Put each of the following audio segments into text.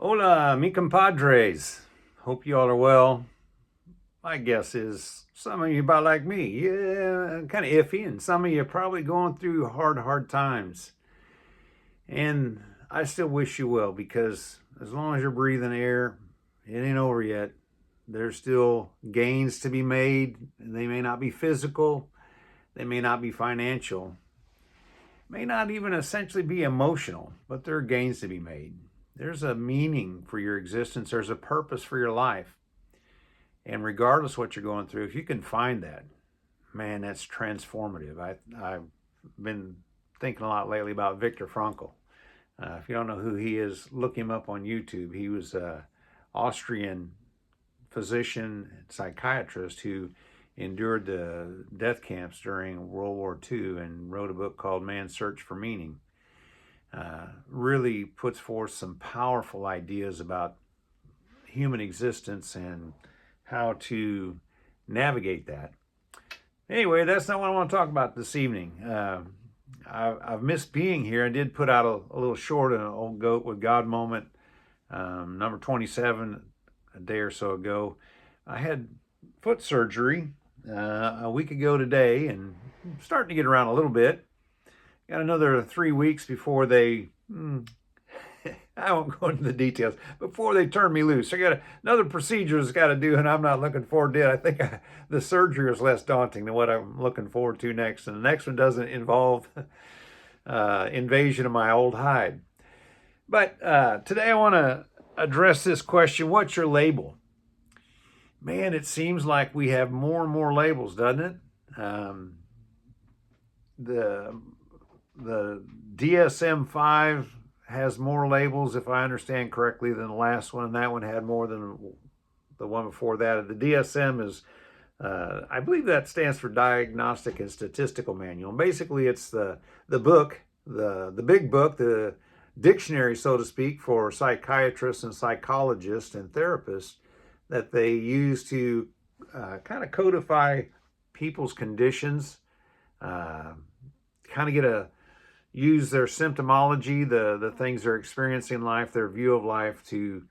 Hola, mi compadres. Hope you all are well. My guess is some of you about like me, yeah, kind of iffy, and some of you are probably going through hard times. And I still wish you well because as long as you're breathing air, it ain't over yet. There's still gains to be made, and they may not be physical, they may not be financial, may not even essentially be emotional, but there are gains to be made. There's a meaning for your existence, there's a purpose for your life. And regardless what you're going through, if you can find that, man, that's transformative. I've been thinking a lot lately about Viktor Frankl. If you don't know who he is, look him up on YouTube. He was an Austrian physician and psychiatrist who endured the death camps during World War II and wrote a book called Man's Search for Meaning. Really puts forth some powerful ideas about human existence and how to navigate that. Anyway, that's not what I want to talk about this evening. I've missed being here. I did put out a little short, an Old Goat with God moment, number 27, a day or so ago. I had foot surgery a week ago today, and I'm starting to get around a little bit. Got another 3 weeks before they I won't go into the details. Before they turn me loose, I got another procedure that's got to do, and I'm not looking forward to it. I think the surgery is less daunting than what I'm looking forward to next. And the next one doesn't involve invasion of my old hide. But today I want to address this question: what's your label? Man, it seems like we have more and more labels, doesn't it? The DSM-5 has more labels, if I understand correctly, than the last one, and that one had more than the one before that. The DSM is, I believe that stands for Diagnostic and Statistical Manual. And basically, it's the book, the big book, the dictionary, so to speak, for psychiatrists and psychologists and therapists that they use to kind of codify people's conditions, kind of get a use their symptomology, the things they're experiencing in life, their view of life, to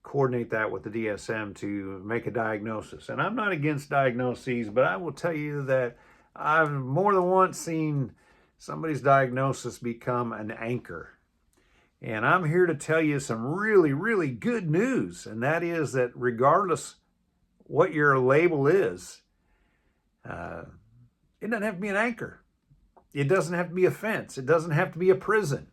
coordinate that with the DSM to make a diagnosis. And I'm not against diagnoses, but I will tell you that I've more than once seen somebody's diagnosis become an anchor. And I'm here to tell you some really, really good news. And that is that regardless what your label is, it doesn't have to be an anchor. It doesn't have to be a fence. It doesn't have to be a prison.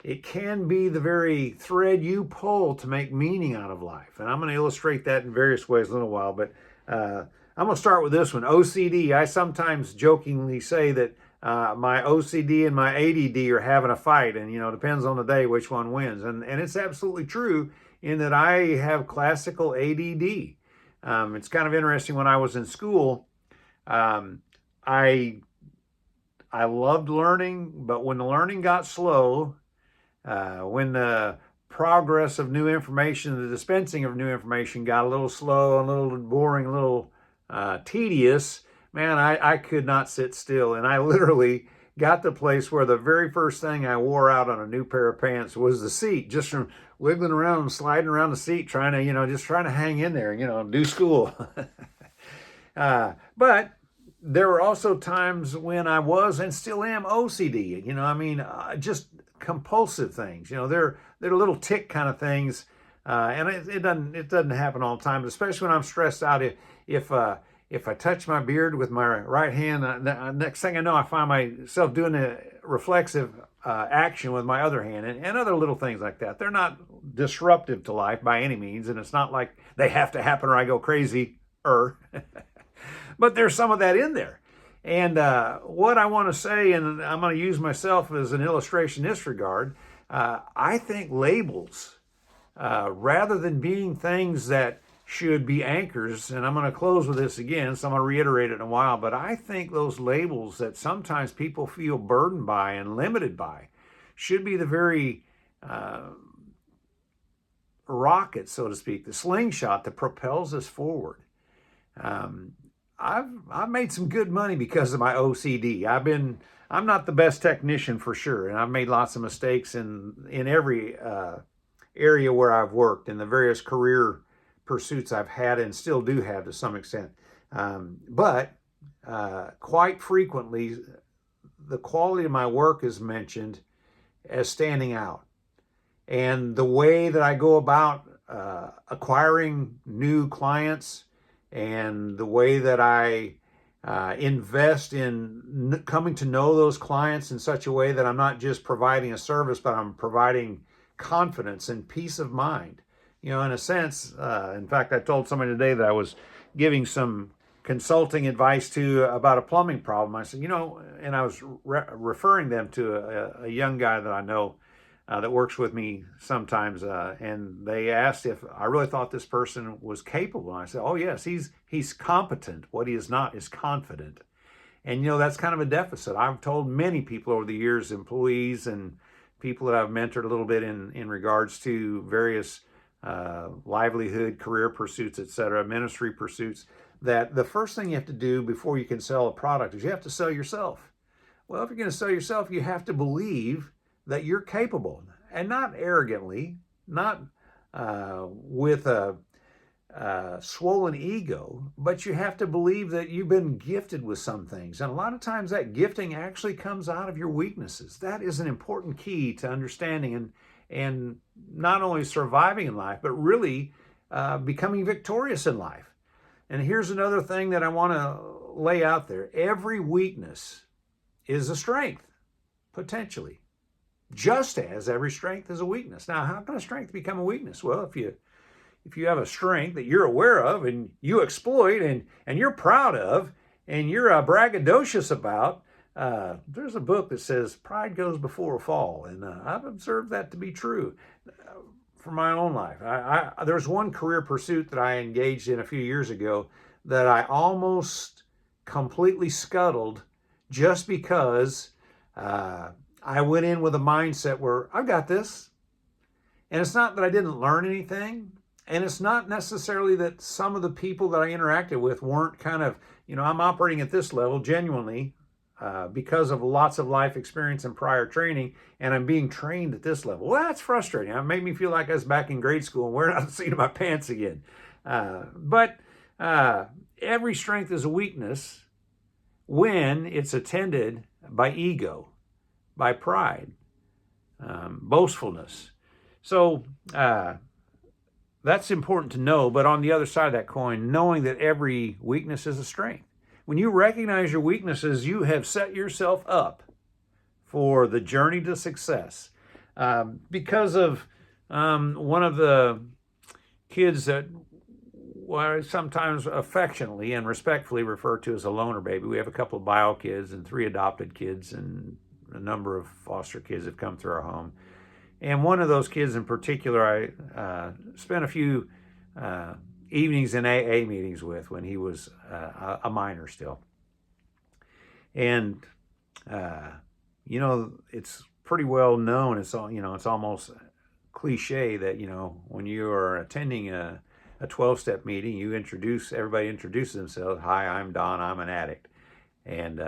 It can be the very thread you pull to make meaning out of life. And I'm going to illustrate that in various ways in a little while. But I'm going to start with this one, OCD. I sometimes jokingly say that my OCD and my ADD are having a fight. And, it depends on the day which one wins. And it's absolutely true in that I have classical ADD. It's kind of interesting. When I was in school, I loved learning, but when the learning got slow, when the progress of new information, the dispensing of new information got a little slow, a little boring, a little tedious, man, I could not sit still. And I literally got to the place where the very first thing I wore out on a new pair of pants was the seat, just from wiggling around and sliding around the seat, trying to, just trying to hang in there, do school. But there were also times when I was and still am OCD. Just compulsive things. They're little tick kind of things, and it doesn't happen all the time. But especially when I'm stressed out, if I touch my beard with my right hand, next thing I know, I find myself doing a reflexive action with my other hand, and other little things like that. They're not disruptive to life by any means, and it's not like they have to happen or I go crazy. But there's some of that in there. And what I want to say, and I'm going to use myself as an illustration in this regard, I think labels, rather than being things that should be anchors, and I'm going to close with this again, so I'm going to reiterate it in a while, but I think those labels that sometimes people feel burdened by and limited by should be the very rocket, so to speak, the slingshot that propels us forward. I've made some good money because of my OCD. I'm not the best technician for sure, and I've made lots of mistakes in every area where I've worked and the various career pursuits I've had and still do have to some extent. But quite frequently, the quality of my work is mentioned as standing out. And the way that I go about acquiring new clients and the way that I invest in coming to know those clients in such a way that I'm not just providing a service, but I'm providing confidence and peace of mind. You know, in a sense, in fact, I told somebody today that I was giving some consulting advice to about a plumbing problem. I said, you know, and I was referring them to a young guy that I know that works with me sometimes, and they asked if I really thought this person was capable. And I said, oh yes, he's competent. What he is not is confident. And you know, that's kind of a deficit. I've told many people over the years, employees and people that I've mentored a little bit in regards to various livelihood, career pursuits, etc., ministry pursuits, that the first thing you have to do before you can sell a product is you have to sell yourself. Well, if you're going to sell yourself, you have to believe that you're capable, and not arrogantly, not with a swollen ego, but you have to believe that you've been gifted with some things. And a lot of times that gifting actually comes out of your weaknesses. That is an important key to understanding and not only surviving in life, but really becoming victorious in life. And here's another thing that I want to lay out there. Every weakness is a strength, potentially, just as every strength is a weakness. Now, how can a strength become a weakness? Well, if you have a strength that you're aware of and you exploit and you're proud of and you're braggadocious about, there's a book that says pride goes before a fall, and I've observed that to be true for my own life. There's one career pursuit that I engaged in a few years ago that I almost completely scuttled just because I went in with a mindset where I've got this. And it's not that I didn't learn anything. And it's not necessarily that some of the people that I interacted with weren't kind of, you know, I'm operating at this level genuinely because of lots of life experience and prior training, and I'm being trained at this level. Well, that's frustrating. It made me feel like I was back in grade school and wearing out the seat of my pants again. But every strength is a weakness when it's attended by ego, by pride, boastfulness. So that's important to know. But on the other side of that coin, knowing that every weakness is a strength. When you recognize your weaknesses, you have set yourself up for the journey to success. Because of one of the kids that I sometimes affectionately and respectfully refer to as a loner baby. We have a couple of bio kids and 3 adopted kids, and a number of foster kids have come through our home. And one of those kids in particular, I spent a few evenings in AA meetings with when he was a minor still. And, you know, it's pretty well known. It's almost cliche that, you know, when you are attending a 12-step meeting, everybody introduces themselves. Hi, I'm Don, I'm an addict. And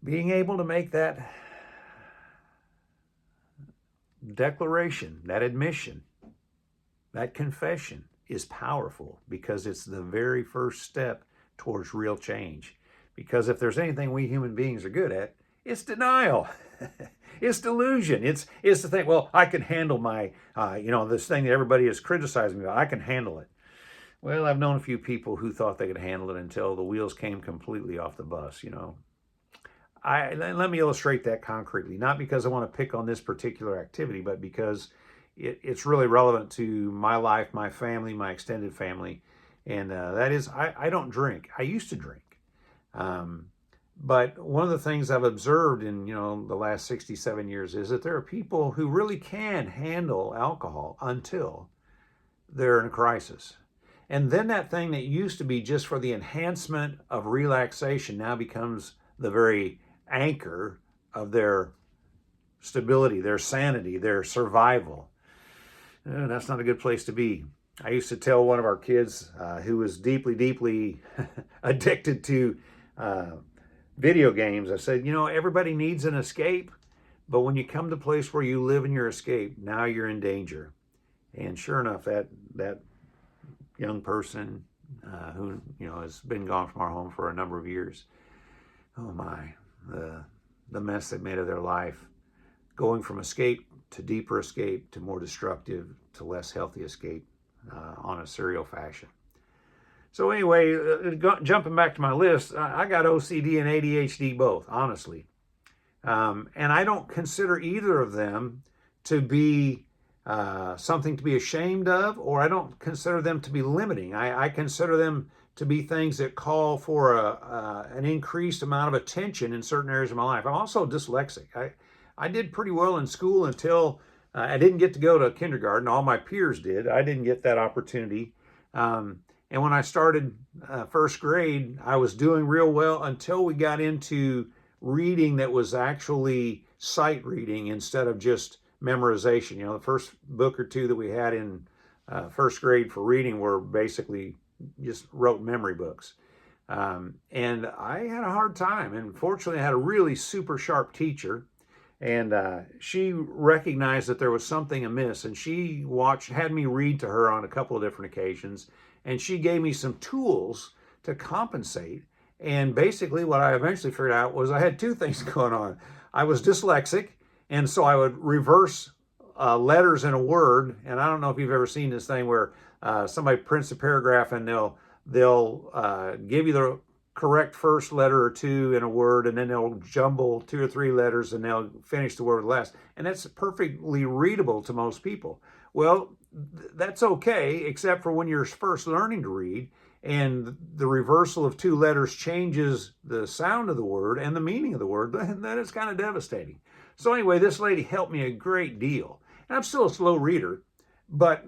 being able to make that declaration, that admission, that confession is powerful because it's the very first step towards real change. Because if there's anything we human beings are good at, it's denial. It's delusion. It's to think, well, I can handle my, this thing that everybody is criticizing me about. I can handle it. Well, I've known a few people who thought they could handle it until the wheels came completely off the bus, you know. Let me illustrate that concretely, not because I want to pick on this particular activity, but because it's really relevant to my life, my family, my extended family. And that is, I don't drink. I used to drink. But one of the things I've observed in, the last 67 years is that there are people who really can handle alcohol until they're in a crisis. And then that thing that used to be just for the enhancement of relaxation now becomes the very anchor of their stability, their sanity, their survival. That's not a good place to be. I used to tell one of our kids who was deeply, deeply addicted to video games, I said, everybody needs an escape, But when you come to a place where you live in your escape, now you're in danger. And sure enough, that young person who has been gone from our home for a number of years, oh my, the mess they made of their life, going from escape to deeper escape to more destructive to less healthy escape on a serial fashion. So anyway, jumping back to my list, I got OCD and ADHD both, honestly. And I don't consider either of them to be something to be ashamed of, or I don't consider them to be limiting. I consider them to be things that call for an increased amount of attention in certain areas of my life. I'm also dyslexic. I did pretty well in school until I didn't get to go to kindergarten. All my peers did. I didn't get that opportunity. And when I started first grade, I was doing real well until we got into reading that was actually sight reading instead of just memorization. The first book or two that we had in first grade for reading were basically just rote memory books. And I had a hard time. And fortunately, I had a really super sharp teacher. And she recognized that there was something amiss. And she had me read to her on a couple of different occasions. And she gave me some tools to compensate. And basically what I eventually figured out was I had two things going on. I was dyslexic, and so I would reverse letters in a word. And I don't know if you've ever seen this thing where somebody prints a paragraph and they'll give you the correct first letter or two in a word, and then they'll jumble 2 or 3 letters and they'll finish the word last. And that's perfectly readable to most people. Well, that's okay, except for when you're first learning to read and the reversal of 2 letters changes the sound of the word and the meaning of the word, then it's kind of devastating. So anyway, this lady helped me a great deal. And I'm still a slow reader, but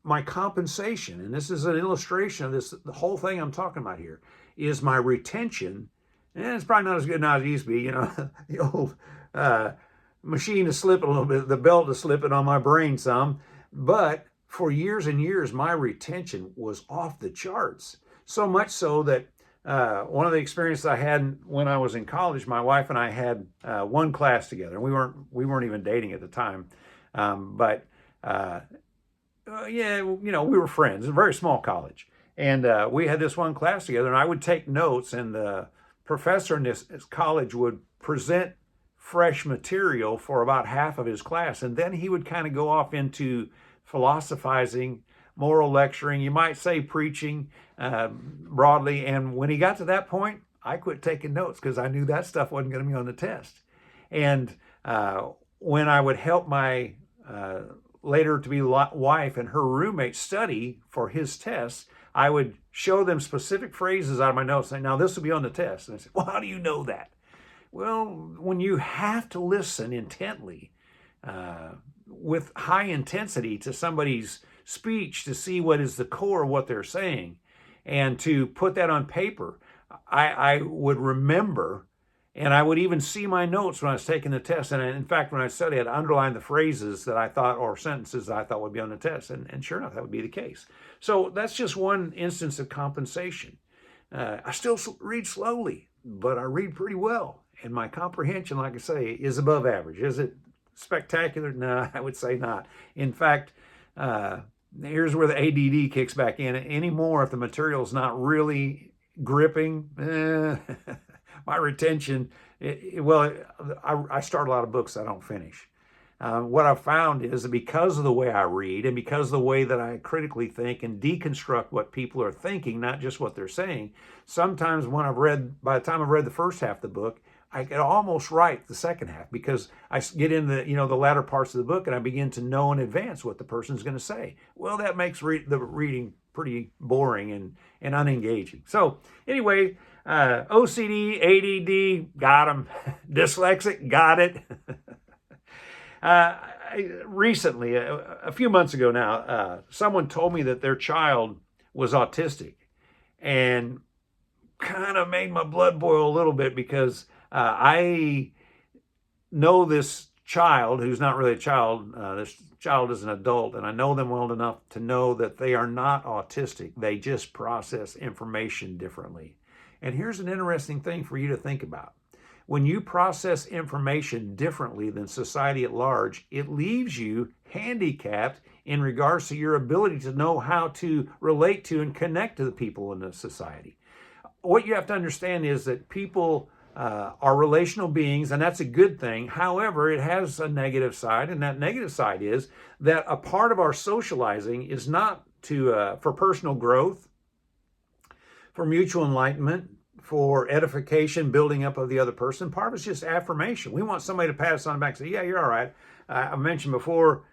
my compensation, and this is an illustration of this, the whole thing I'm talking about here, is my retention. And it's probably not as good now as it used to be. The old machine is slipping a little bit, the belt is slipping on my brain some. But for years and years, my retention was off the charts. So much so that one of the experiences I had when I was in college, my wife and I had one class together. We weren't even dating at the time, but we were friends. It was a very small college, and we had this one class together. And I would take notes, and the professor in this college would present fresh material for about half of his class, and then he would kind of go off into philosophizing, moral lecturing, you might say preaching broadly. And when he got to that point, I quit taking notes because I knew that stuff wasn't going to be on the test. And when I would help my later-to-be wife and her roommate study for his tests, I would show them specific phrases out of my notes, saying, now this will be on the test. And I said, well, how do you know that? Well, when you have to listen intently, with high intensity to somebody's speech to see what is the core of what they're saying and to put that on paper, I would remember, and I would even see my notes when I was taking the test. And in fact, when I studied, I'd underline the phrases that I thought, or sentences that I thought would be on the test. And sure enough, that would be the case. So that's just one instance of compensation. I still read slowly, but I read pretty well. And my comprehension, like I say, is above average. Is it spectacular? No, I would say not. In fact, here's where the ADD kicks back in. Anymore, if the material is not really gripping, my retention, I start a lot of books I don't finish. What I've found is that because of the way I read and because of the way that I critically think and deconstruct what people are thinking, not just what they're saying, sometimes by the time I've read the first half of the book, I can almost write the second half because I get in the latter parts of the book and I begin to know in advance what the person's going to say. Well, that makes the reading pretty boring and unengaging. So anyway, OCD, ADD, got them. Dyslexic, got it. Recently, a few months ago now, someone told me that their child was autistic, and kind of made my blood boil a little bit because I know this child who's not really a child. This child is an adult, and I know them well enough to know that they are not autistic. They just process information differently. And here's an interesting thing for you to think about. When you process information differently than society at large, it leaves you handicapped in regards to your ability to know how to relate to and connect to the people in the society. What you have to understand is that people are relational beings, and that's a good thing. However, it has a negative side, and that negative side is that a part of our socializing is not for personal growth, for mutual enlightenment, for edification, building up of the other person. Part of it's just affirmation. We want somebody to pat us on the back and say, yeah, you're all right. I mentioned before,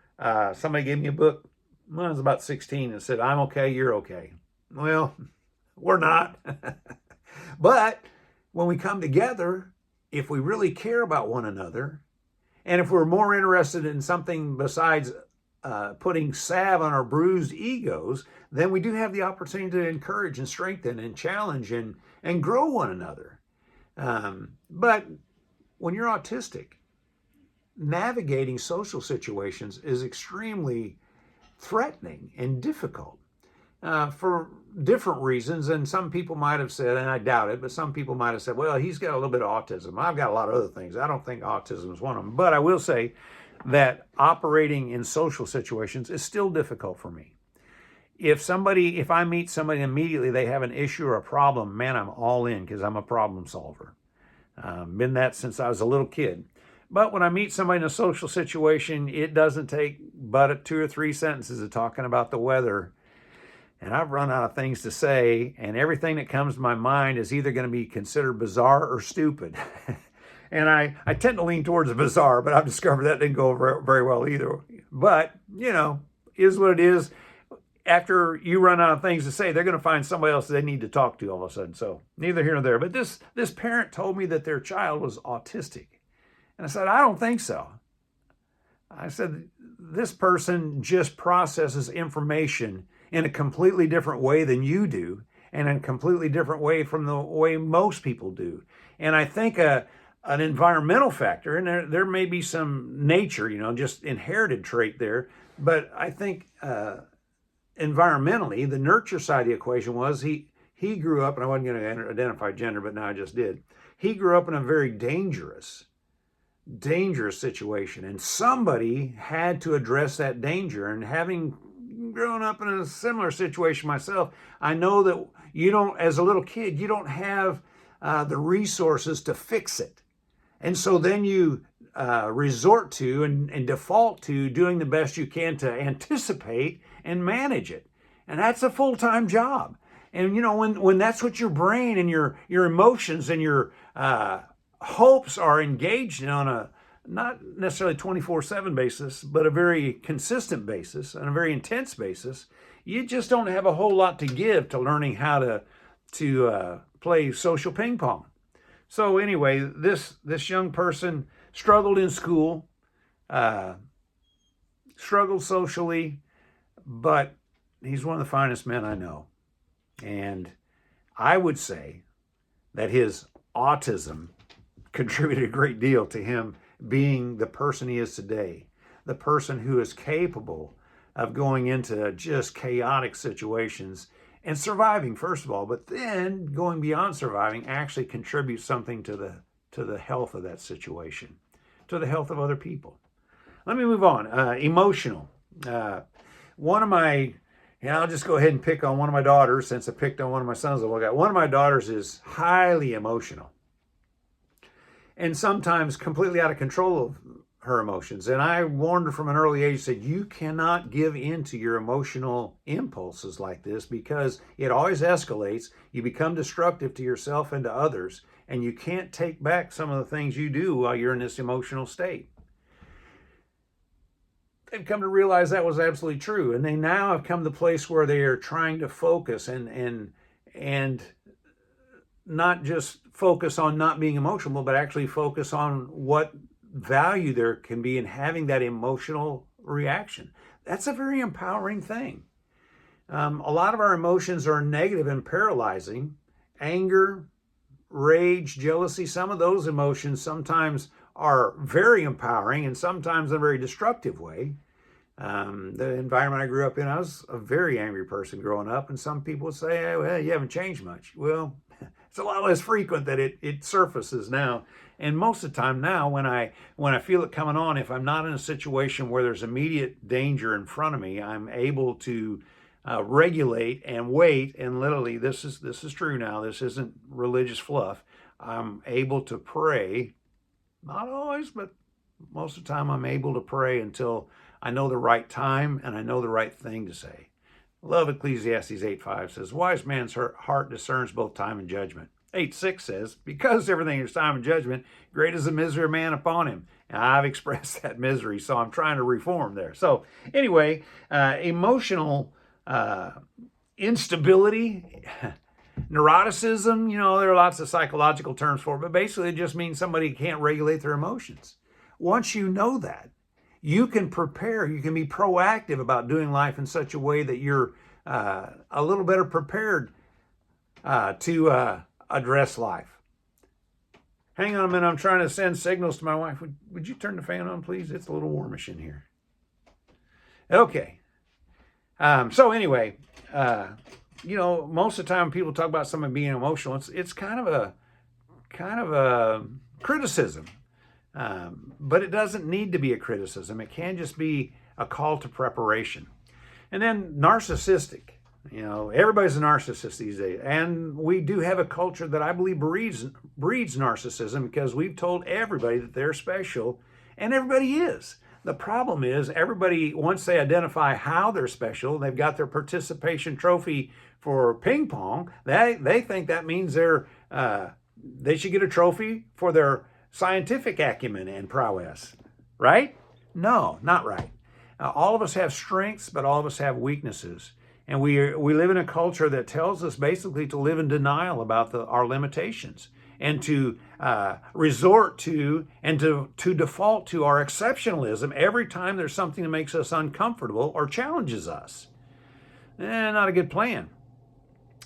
somebody gave me a book when I was about 16 and said, I'm okay, you're okay. Well, we're not. But when we come together, if we really care about one another, and if we're more interested in something besides putting salve on our bruised egos, then we do have the opportunity to encourage and strengthen and challenge and grow one another. But when you're autistic, navigating social situations is extremely threatening and difficult for different reasons. And some people might have said, and I doubt it, but some people might have said, well, he's got a little bit of autism. I've got a lot of other things. I don't think autism is one of them. But I will say that operating in social situations is still difficult for me. If I meet somebody immediately, they have an issue or a problem, man, I'm all in because I'm a problem solver. Been that since I was a little kid. But when I meet somebody in a social situation, it doesn't take but 2 or 3 sentences of talking about the weather. And I've run out of things to say, and everything that comes to my mind is either going to be considered bizarre or stupid. And I tend to lean towards the bizarre, but I've discovered that didn't go very well either. But, is what it is. After you run out of things to say, they're going to find somebody else they need to talk to all of a sudden. So neither here nor there. But this parent told me that their child was autistic. And I said, I don't think so. I said, this person just processes information in a completely different way than you do, and in a completely different way from the way most people do. And I think an environmental factor, and there may be some nature, just inherited trait there, but I think environmentally, the nurture side of the equation was he grew up, and I wasn't going to identify gender, but now I just did. He grew up in a very dangerous situation, and somebody had to address that danger. And having grown up in a similar situation myself, I know that you don't, as a little kid, you don't have the resources to fix it. And so then you resort to and default to doing the best you can to anticipate and manage it. And that's a full-time job. And when that's what your brain and your emotions and your hopes are engaged in on a not necessarily 24/7 basis, but a very consistent basis and a very intense basis, you just don't have a whole lot to give to learning how to play social ping pong. So anyway, this young person struggled in school, struggled socially, but he's one of the finest men I know. And I would say that his autism contributed a great deal to him being the person he is today, the person who is capable of going into just chaotic situations and surviving, first of all, but then going beyond surviving actually contributes something to the health of that situation, to the health of other people. Let me move on. Emotional. One of my, I'll just go ahead and pick on one of my daughters, since I picked on one of my sons. One of my daughters is highly emotional, and sometimes completely out of control of her emotions. And I warned her from an early age, said, you cannot give in to your emotional impulses like this, because it always escalates. You become destructive to yourself and to others, and you can't take back some of the things you do while you're in this emotional state. They've come to realize that was absolutely true. And they now have come to the place where they are trying to focus and not just focus on not being emotional, but actually focus on what value there can be in having that emotional reaction. That's a very empowering thing. A lot of our emotions are negative and paralyzing. Anger, rage, jealousy, some of those emotions sometimes are very empowering and sometimes in a very destructive way. The environment I grew up in, I was a very angry person growing up, and some people would say, hey, well, you haven't changed much. Well, It's a lot less frequent that it surfaces now. And most of the time now, when I feel it coming on, if I'm not in a situation where there's immediate danger in front of me, I'm able to regulate and wait. And literally, this is true now. This isn't religious fluff. I'm able to pray, not always, but most of the time I'm able to pray until I know the right time and I know the right thing to say. Love Ecclesiastes 8:5 says, wise man's heart discerns both time and judgment. 8:6 says, because everything is time and judgment, great is the misery of man upon him. And I've expressed that misery, so I'm trying to reform there. So anyway, emotional instability, neuroticism, there are lots of psychological terms for it, but basically it just means somebody can't regulate their emotions. Once you know that, you can prepare, you can be proactive about doing life in such a way that you're a little better prepared to address life. Hang on a minute, I'm trying to send signals to my wife. Would you turn the fan on, please? It's a little warmish in here. Okay. So anyway, most of the time when people talk about someone being emotional, it's kind of a criticism. But it doesn't need to be a criticism. It can just be a call to preparation. And then narcissistic. Everybody's a narcissist these days. And we do have a culture that I believe breeds narcissism because we've told everybody that they're special, and everybody is. The problem is everybody, once they identify how they're special, they've got their participation trophy for ping pong, they think that means they should get a trophy for their scientific acumen and prowess, right? No, not right. All of us have strengths, but all of us have weaknesses. And we live in a culture that tells us basically to live in denial about our limitations and to resort to and to default to our exceptionalism every time there's something that makes us uncomfortable or challenges us. Not a good plan.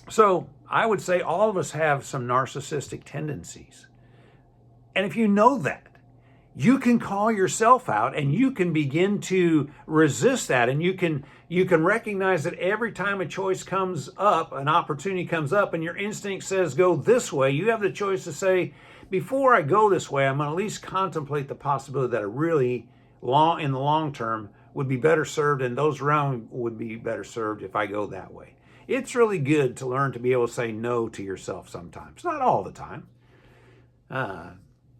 So I would say all of us have some narcissistic tendencies. And if you know that, you can call yourself out and you can begin to resist that. And you can recognize that every time a choice comes up, an opportunity comes up, and your instinct says go this way, you have the choice to say, before I go this way, I'm going to at least contemplate the possibility that I really, in the long term, would be better served and those around would be better served if I go that way. It's really good to learn to be able to say no to yourself sometimes. Not all the time.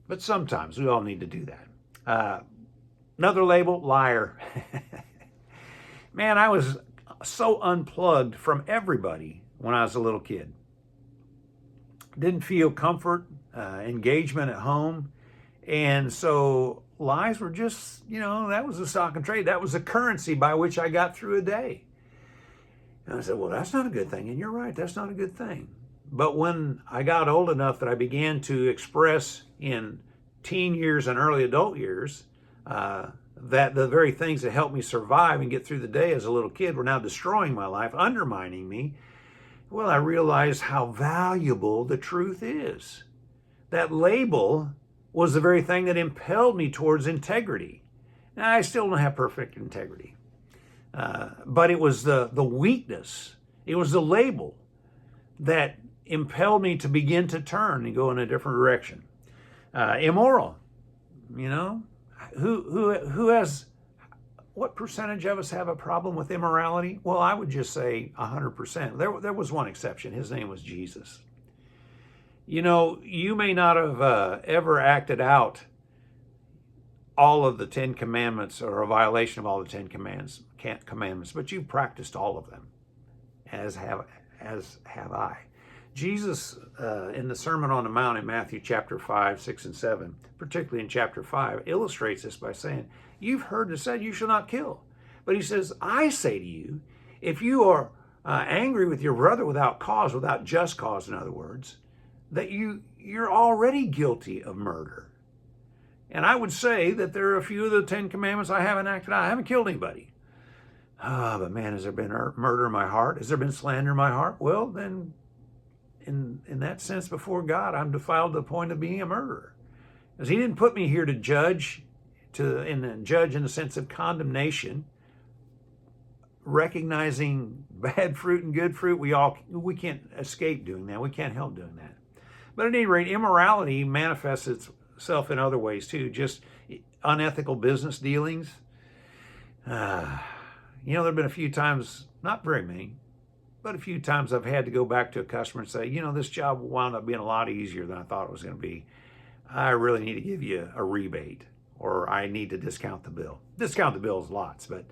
But sometimes we all need to do that. Another label, liar. Man, I was so unplugged from everybody when I was a little kid. Didn't feel comfort, engagement at home. And so lies were just, that was a stock and trade. That was a currency by which I got through a day. And I said, well, that's not a good thing. And you're right, that's not a good thing. But when I got old enough that I began to express in teen years and early adult years that the very things that helped me survive and get through the day as a little kid were now destroying my life, undermining me, well, I realized how valuable the truth is. That label was the very thing that impelled me towards integrity. Now, I still don't have perfect integrity, but it was the weakness, it was the label that impelled me to begin to turn and go in a different direction. Immoral, who has, what percentage of us have a problem with immorality? Well, I would just say 100%. There was one exception. His name was Jesus. You may not have ever acted out all of the 10 commandments or a violation of all the 10 commandments, but you've practiced all of them, as have I. Jesus, in the Sermon on the Mount in Matthew chapter 5, 6, and 7, particularly in chapter 5, illustrates this by saying, you've heard it said, you shall not kill. But he says, I say to you, if you are angry with your brother without cause, without just cause, in other words, that you're already guilty of murder. And I would say that there are a few of the 10 commandments I haven't acted out. I haven't killed anybody. But man, has there been murder in my heart? Has there been slander in my heart? Well, then, in that sense, before God, I'm defiled to the point of being a murderer. Because he didn't put me here to judge, judge in the sense of condemnation, recognizing bad fruit and good fruit. We can't escape doing that. We can't help doing that. But at any rate, immorality manifests itself in other ways too, just unethical business dealings. There have been a few times, not very many, but a few times I've had to go back to a customer and say, this job wound up being a lot easier than I thought it was going to be. I really need to give you a rebate, or I need to discount the bill. Discount the bill is lots, but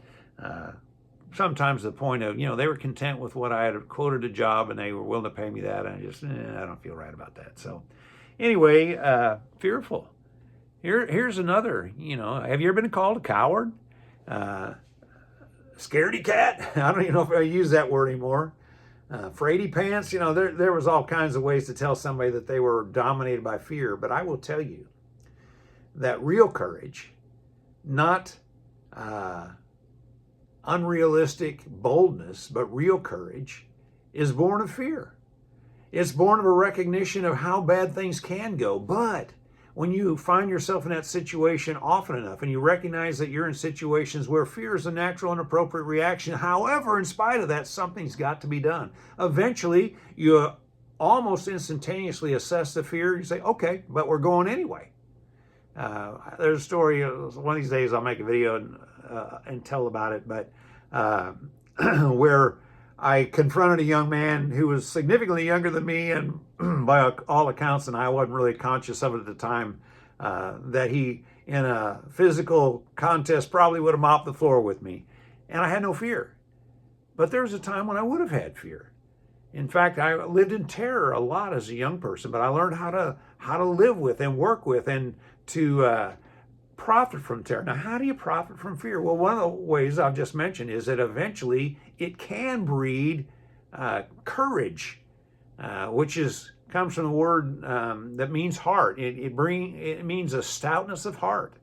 sometimes the point of, they were content with what I had quoted a job and they were willing to pay me that. And I just, I don't feel right about that. So anyway, fearful. Here's another, have you ever been called a coward? Scaredy cat? I don't even know if I use that word anymore. Fraidy pants? There was all kinds of ways to tell somebody that they were dominated by fear. But I will tell you that real courage, not unrealistic boldness, but real courage, is born of fear. It's born of a recognition of how bad things can go. But when you find yourself in that situation often enough and you recognize that you're in situations where fear is a natural and appropriate reaction, however, in spite of that, something's got to be done. Eventually, you almost instantaneously assess the fear. You say, okay, but we're going anyway. There's a story, one of these days I'll make a video and tell about it, but where I confronted a young man who was significantly younger than me, and by all accounts, and I wasn't really conscious of it at the time, that he, in a physical contest, probably would have mopped the floor with me. And I had no fear. But there was a time when I would have had fear. In fact, I lived in terror a lot as a young person, but I learned how to live with and work with and to profit from terror. Now, how do you profit from fear? Well, one of the ways I've just mentioned is that eventually it can breed courage, which comes from the word that means heart. It means a stoutness of heart.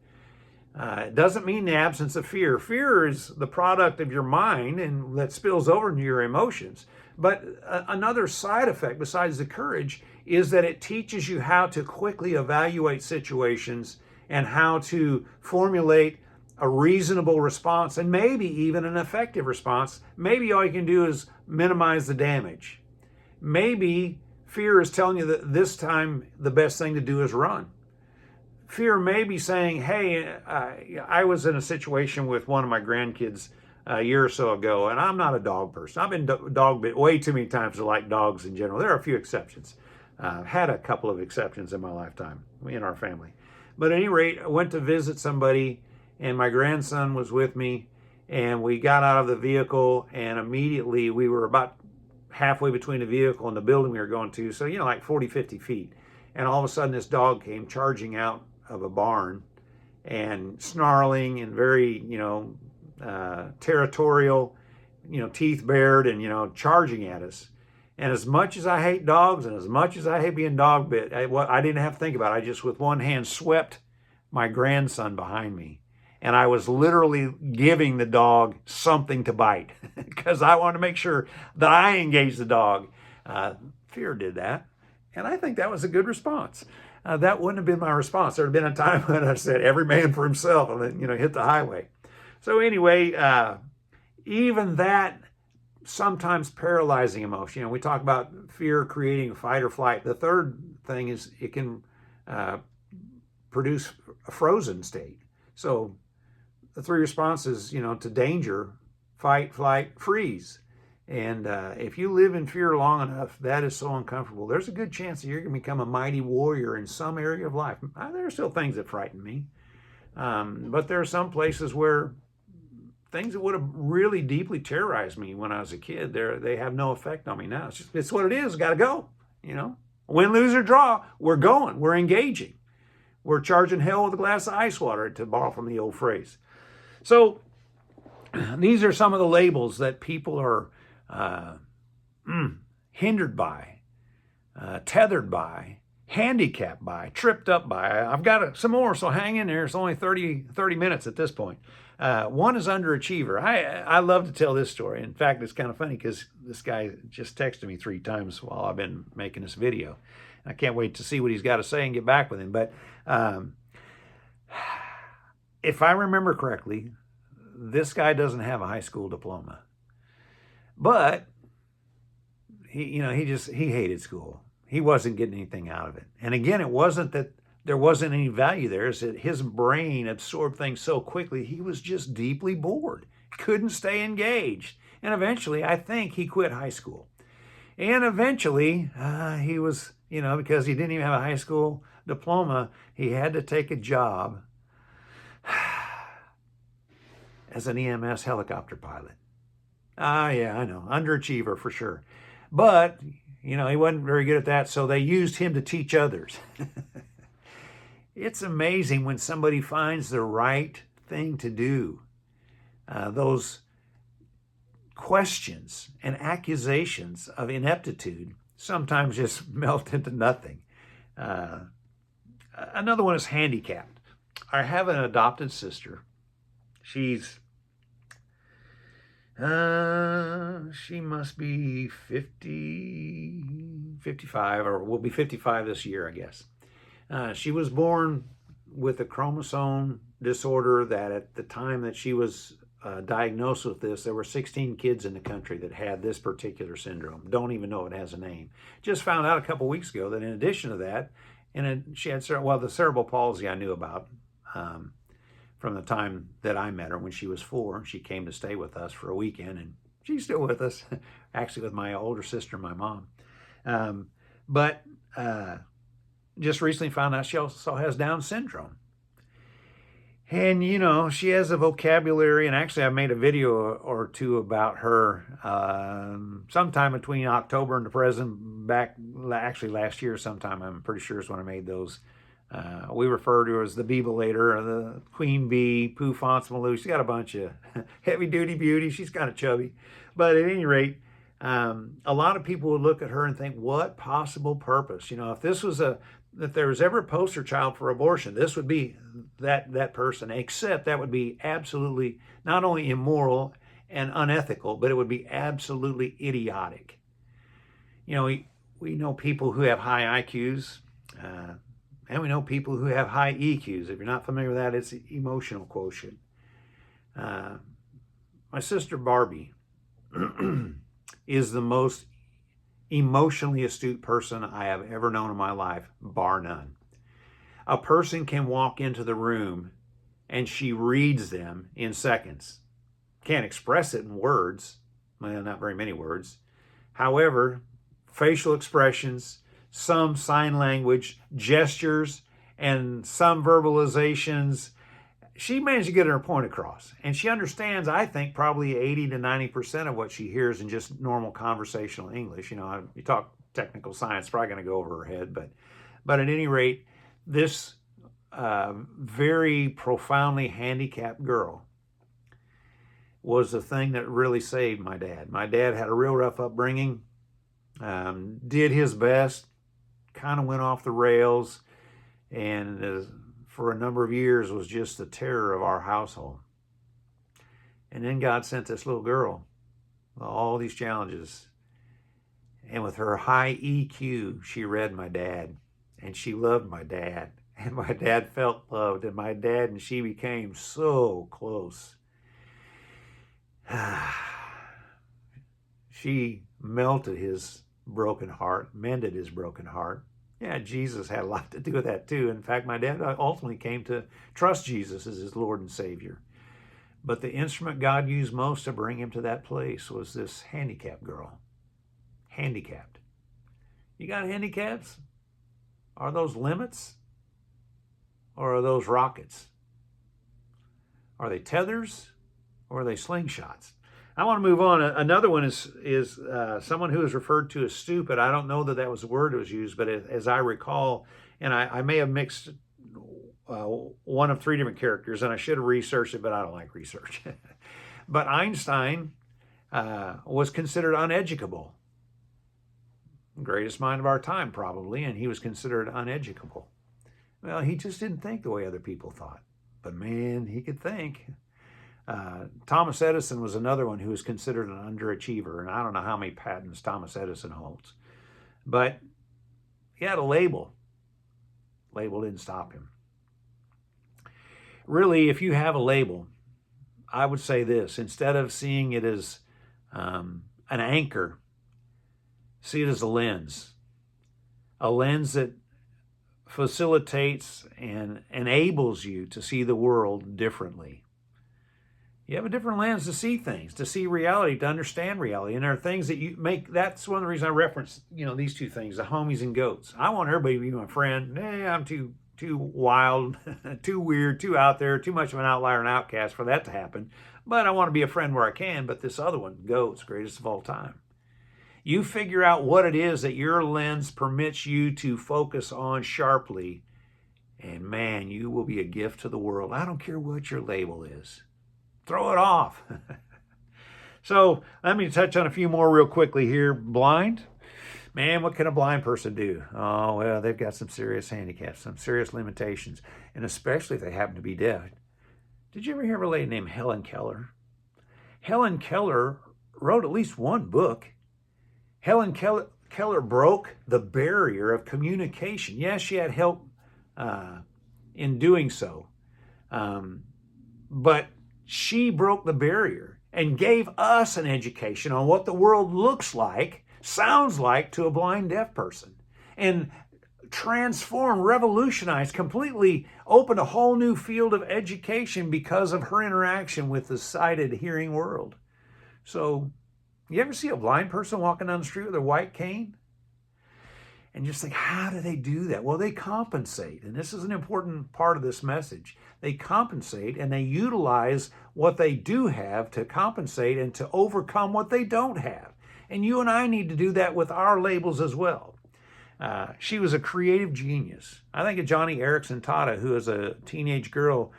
It doesn't mean the absence of fear. Fear is the product of your mind and that spills over into your emotions. But another side effect besides the courage is that it teaches you how to quickly evaluate situations and how to formulate a reasonable response and maybe even an effective response. Maybe all you can do is minimize the damage. Maybe fear is telling you that this time the best thing to do is run. Fear may be saying, hey, I was in a situation with one of my grandkids a year or so ago, and I'm not a dog person. I've been dog bit way too many times to like dogs in general. There are a few exceptions. Had a couple of exceptions in my lifetime in our family. But at any rate, I went to visit somebody, and my grandson was with me, and we got out of the vehicle, and immediately we were about halfway between the vehicle and the building we were going to, so, like 40, 50 feet. And all of a sudden, this dog came charging out of a barn and snarling and very, territorial, teeth bared and, charging at us. And as much as I hate dogs and as much as I hate being dog bit, I didn't have to think about it. I just with one hand swept my grandson behind me. And I was literally giving the dog something to bite because I wanted to make sure that I engaged the dog. Fear did that. And I think that was a good response. That wouldn't have been my response. There had been a time when I said, every man for himself, and then, hit the highway. So anyway, even that sometimes paralyzing emotion. We talk about fear creating fight or flight. The third thing is it can produce a frozen state. So the three responses, to danger: fight, flight, freeze. And if you live in fear long enough, that is so uncomfortable. There's a good chance that you're going to become a mighty warrior in some area of life. There are still things that frighten me. But there are some places where things that would have really deeply terrorized me when I was a kid, they have no effect on me now. It's what it is. Got to go. Win, lose, or draw. We're going. We're engaging. We're charging hell with a glass of ice water, to borrow from the old phrase. So these are some of the labels that people are hindered by, tethered by, handicapped by, tripped up by. I've got some more, so hang in there. It's only 30 minutes at this point. One is underachiever. I love to tell this story. In fact, it's kind of funny because this guy just texted me 3 times while I've been making this video. I can't wait to see what he's got to say and get back with him. But if I remember correctly, this guy doesn't have a high school diploma. But he hated school. he wasn't getting anything out of it. And again, it wasn't that there wasn't any value there. It's that his brain absorbed things so quickly, he was just deeply bored, couldn't stay engaged. And eventually, I think he quit high school. And eventually, he was, because he didn't even have a high school diploma, he had to take a job as an EMS helicopter pilot. Yeah, I know, underachiever for sure. But, he wasn't very good at that, so they used him to teach others. It's amazing when somebody finds the right thing to do. Those questions and accusations of ineptitude sometimes just melt into nothing. Another one is handicapped. I have an adopted sister. She's she must be 55, or will be 55 this year, I guess. She was born with a chromosome disorder that at the time that she was diagnosed with this, there were 16 kids in the country that had this particular syndrome. Don't even know it has a name. Just found out a couple weeks ago that in addition to that, she had, the cerebral palsy I knew about from the time that I met her when she was 4. She came to stay with us for a weekend, and she's still with us, actually with my older sister and my mom. But just recently found out she also has Down syndrome. And, she has a vocabulary, and actually I made a video or two about her sometime between October and the present, actually last year sometime, I'm pretty sure is when I made those. We refer to her as the Beebelator, or the Queen Bee, Pooh Fontsmaloo. She's got a bunch of heavy-duty beauty. She's kind of chubby. But at any rate, a lot of people would look at her and think, what possible purpose? If this was if there was ever a poster child for abortion, this would be that person, except that would be absolutely not only immoral and unethical, but it would be absolutely idiotic. We know people who have high IQs, and we know people who have high EQs. If you're not familiar with that, it's emotional quotient. My sister Barbie is the most emotionally astute person I have ever known in my life, bar none. A person can walk into the room and she reads them in seconds. Can't express it in words, well, not very many words. However, facial expressions, some sign language, gestures, and some verbalizations, she managed to get her point across. And she understands, I think, probably 80 to 90% of what she hears in just normal conversational English. You talk technical science, probably going to go over her head. But at any rate, this very profoundly handicapped girl was the thing that really saved my dad. My dad had a real rough upbringing, did his best, kind of went off the rails, and for a number of years was just the terror of our household. And then God sent this little girl with all these challenges. And with her high EQ, she read my dad, and she loved my dad, and my dad felt loved, and my dad and she became so close. She melted his broken heart, mended his broken heart. Yeah, Jesus had a lot to do with that too. In fact, my dad ultimately came to trust Jesus as his Lord and Savior. But the instrument God used most to bring him to that place was this handicapped girl. Handicapped. You got handicaps? Are those limits? Or are those rockets? Are they tethers? Or are they slingshots? I want to move on. Another one is someone who is referred to as stupid. I don't know that was the word that was used, but as I recall, and I may have mixed one of 3 different characters, and I should have researched it, but I don't like research. But Einstein was considered uneducable. Greatest mind of our time, probably, and he was considered uneducable. Well, he just didn't think the way other people thought. But man, he could think. Thomas Edison was another one who was considered an underachiever, and I don't know how many patents Thomas Edison holds. But he had a label. Label didn't stop him. Really, if you have a label, I would say this: instead of seeing it as an anchor, see it as a lens. a lens that facilitates and enables you to see the world differently. You have a different lens to see things, to see reality, to understand reality. And there are things that you make. That's one of the reasons I reference, these two things, the homies and goats. I want everybody to be my friend. I'm too wild, too weird, too out there, too much of an outlier and outcast for that to happen. But I want to be a friend where I can. But this other one, goats, greatest of all time. You figure out what it is that your lens permits you to focus on sharply, and man, you will be a gift to the world. I don't care what your label is. Throw it off. So let me touch on a few more real quickly here. Blind. Man, what can a blind person do? Oh, well, they've got some serious handicaps, some serious limitations, and especially if they happen to be deaf. Did you ever hear of a lady named Helen Keller? Helen Keller wrote at least one book. Helen Keller broke the barrier of communication. Yes, she had help in doing so, but she broke the barrier and gave us an education on what the world looks like, sounds like to a blind deaf person, and transformed, revolutionized, completely opened a whole new field of education because of her interaction with the sighted, hearing world. So, you ever see a blind person walking down the street with a white cane? And just think, how do they do that? Well, they compensate. And this is an important part of this message. They compensate and they utilize what they do have to compensate and to overcome what they don't have. And you and I need to do that with our labels as well. She was a creative genius. I think of Joni Eareckson Tada, who as a teenage girl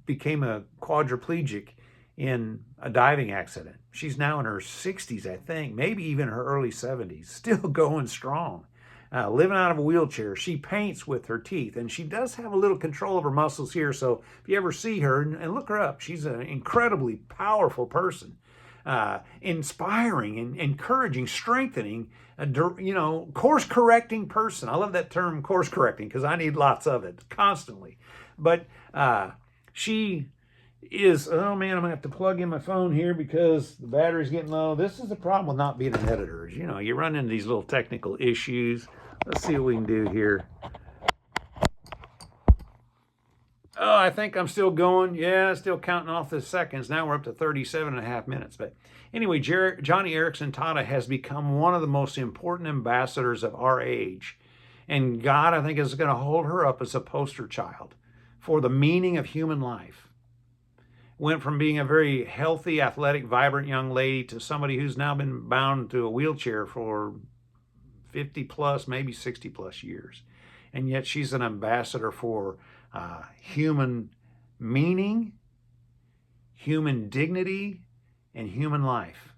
became a quadriplegic in a diving accident. She's now in her 60s, I think, maybe even her early 70s, still going strong. Living out of a wheelchair. She paints with her teeth, and she does have a little control of her muscles here, so if you ever see her, and look her up, she's an incredibly powerful person, inspiring and encouraging, strengthening, course-correcting person. I love that term, course-correcting, because I need lots of it, constantly. But she is, oh man, I'm going to have to plug in my phone here because the battery's getting low. This is the problem with not being an editor. You run into these little technical issues. Let's see what we can do here. Oh, I think I'm still going. Yeah, still counting off the seconds. Now we're up to 37 and a half minutes. But anyway, Joni Eareckson Tada has become one of the most important ambassadors of our age. And God, I think, is going to hold her up as a poster child for the meaning of human life. Went from being a very healthy, athletic, vibrant young lady to somebody who's now been bound to a wheelchair for 50 plus, maybe 60 plus years. And yet she's an ambassador for human meaning, human dignity, and human life.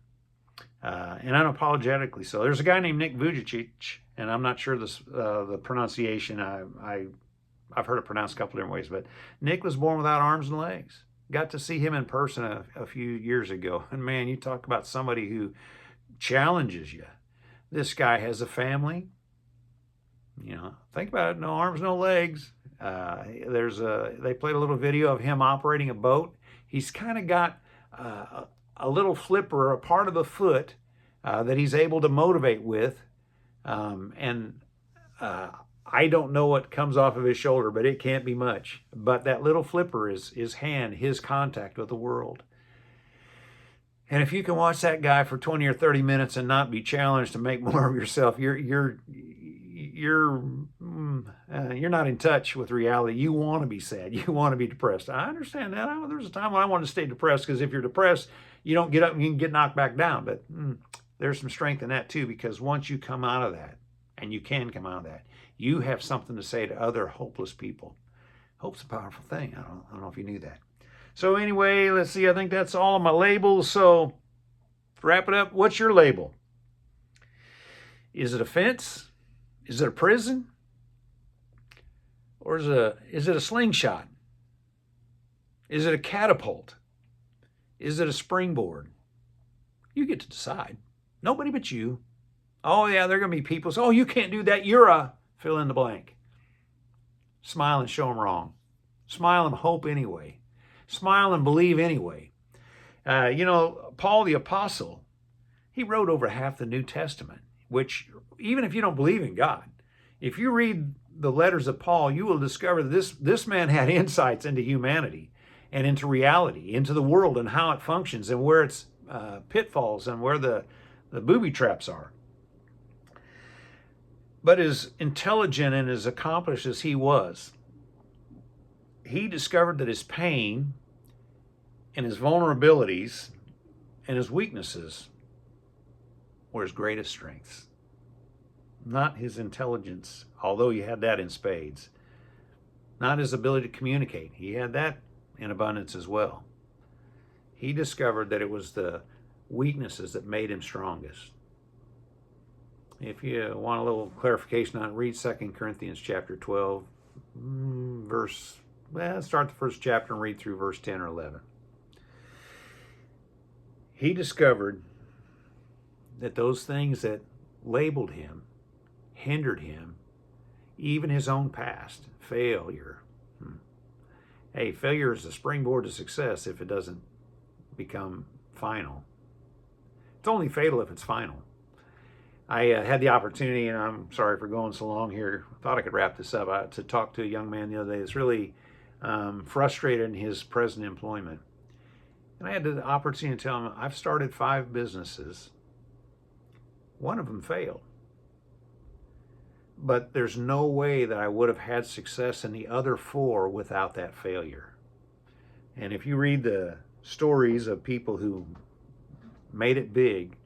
And unapologetically so. There's a guy named Nick Vujicic, and I'm not sure the pronunciation. I've heard it pronounced a couple different ways, but Nick was born without arms and legs. Got to see him in person a few years ago. And man, you talk about somebody who challenges you. This guy has a family. Think about it. No arms, no legs. They played a little video of him operating a boat. He's kind of got a little flipper, a part of the foot that he's able to motivate with. I don't know what comes off of his shoulder, but it can't be much. But that little flipper is his hand, his contact with the world. And if you can watch that guy for 20 or 30 minutes and not be challenged to make more of yourself, you're not in touch with reality. You want to be sad. You want to be depressed. I understand that. There's a time when I wanted to stay depressed, because if you're depressed, you don't get up and you can get knocked back down. But there's some strength in that too, because once you come out of that, and you can come out of that, you have something to say to other hopeless people. Hope's a powerful thing. I don't know if you knew that. So anyway, let's see. I think that's all of my labels. So to wrap it up, what's your label? Is it a fence? Is it a prison? Or is it a slingshot? Is it a catapult? Is it a springboard? You get to decide. Nobody but you. Oh yeah, there are going to be people say, oh, you can't do that. You're a fill in the blank. Smile and show them wrong. Smile and hope anyway. Smile and believe anyway. Paul the Apostle, he wrote over half the New Testament, which even if you don't believe in God, If you read the letters of Paul, you will discover that this man had insights into humanity and into reality, into the world and how it functions and where its pitfalls and where the booby traps are. But as intelligent and as accomplished as he was, he discovered that his pain and his vulnerabilities and his weaknesses were his greatest strengths. Not his intelligence, although he had that in spades. Not his ability to communicate. He had that in abundance as well. He discovered that it was the weaknesses that made him strongest. If you want a little clarification on it, read 2 Corinthians chapter 12, start the first chapter and read through verse 10 or 11. He discovered that those things that labeled him, hindered him, even his own past, failure. Hey, failure is the springboard to success if it doesn't become final. It's only fatal if it's final. I had the opportunity, and I'm sorry for going so long here, I thought I could wrap this up, to talk to a young man the other day that's really frustrated in his present employment. And I had the opportunity to tell him, I've started 5 businesses. One of them failed. But there's no way that I would have had success in the other 4 without that failure. And if you read the stories of people who made it big,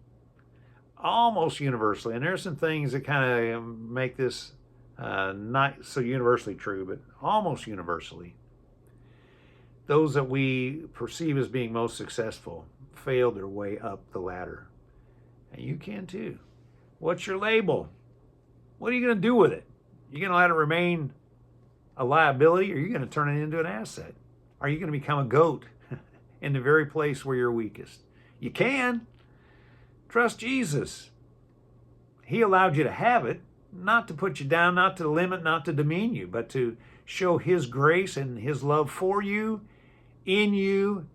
almost universally, and there's some things that kind of make this not so universally true, but almost universally, those that we perceive as being most successful failed their way up the ladder. And you can too. What's your label? What are you going to do with it? You're going to let it remain a liability, or are you going to turn it into an asset? Are you going to become a goat in the very place where you're weakest? You can. Trust Jesus. He allowed you to have it, not to put you down, not to limit, not to demean you, but to show His grace and His love for you, in you,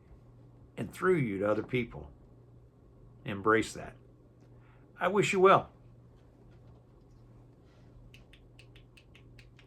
and through you to other people. Embrace that. I wish you well.